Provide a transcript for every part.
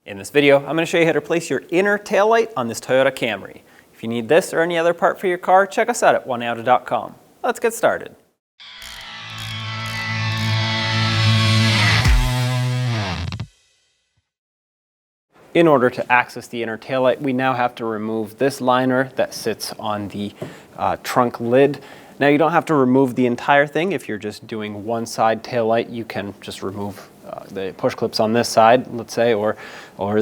In this video, I'm going to show you how to replace your inner taillight on this Toyota Camry. If you need this or any other part for your car, check us out at oneauto.com. Let's get started. In order to access the inner taillight, we now have to remove this liner that sits on the trunk lid. Now you don't have to remove the entire thing. If you're just doing one side taillight, you can just remove the push clips on this side, let's say, or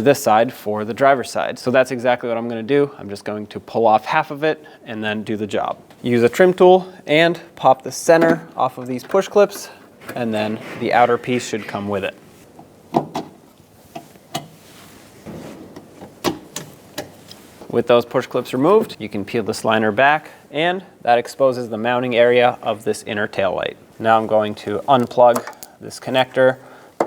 this side for the driver's side. So that's exactly what I'm going to do. I'm just going to pull off half of it and then do the job. Use a trim tool and pop the center off of these push clips, and then the outer piece should come with it. With those push clips removed, you can peel this liner back, and that exposes the mounting area of this inner taillight. Now I'm going to unplug this connector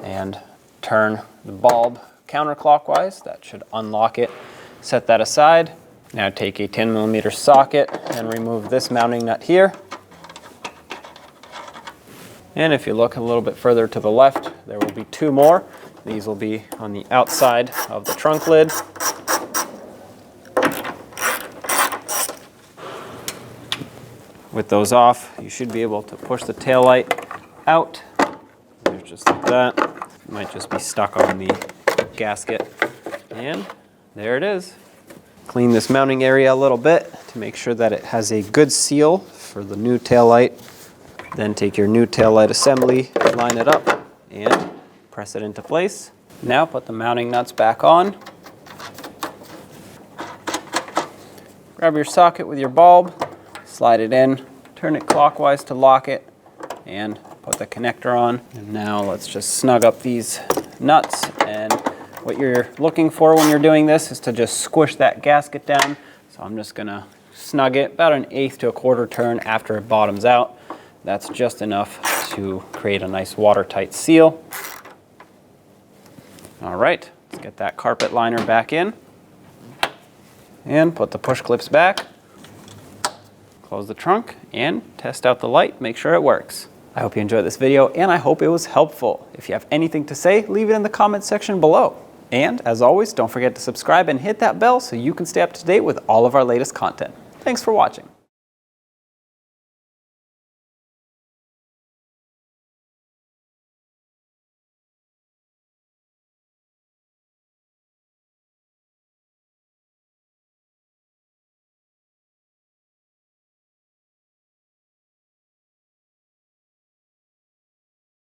and turn the bulb counterclockwise. That should unlock it. Set that aside. Now take a 10mm socket and remove this mounting nut here. And if you look a little bit further to the left, there will be two more. These will be on the outside of the trunk lid. With those off, you should be able to push the taillight out. There's just like that. It might just be stuck on the gasket. And there it is. Clean this mounting area a little bit to make sure that it has a good seal for the new taillight. Then take your new taillight assembly, line it up, and press it into place. Now put the mounting nuts back on. Grab your socket with your bulb. Slide it in, turn it clockwise to lock it, and put the connector on. And now let's just snug up these nuts. And what you're looking for when you're doing this is to just squish that gasket down. So I'm just gonna snug it about 1/8 to 1/4 turn after it bottoms out. That's just enough to create a nice watertight seal. All right, let's get that carpet liner back in and put the push clips back. Close the trunk and test out the light, make sure it works. I hope you enjoyed this video and I hope it was helpful. If you have anything to say, leave it in the comments section below. And as always, don't forget to subscribe and hit that bell so you can stay up to date with all of our latest content. Thanks for watching.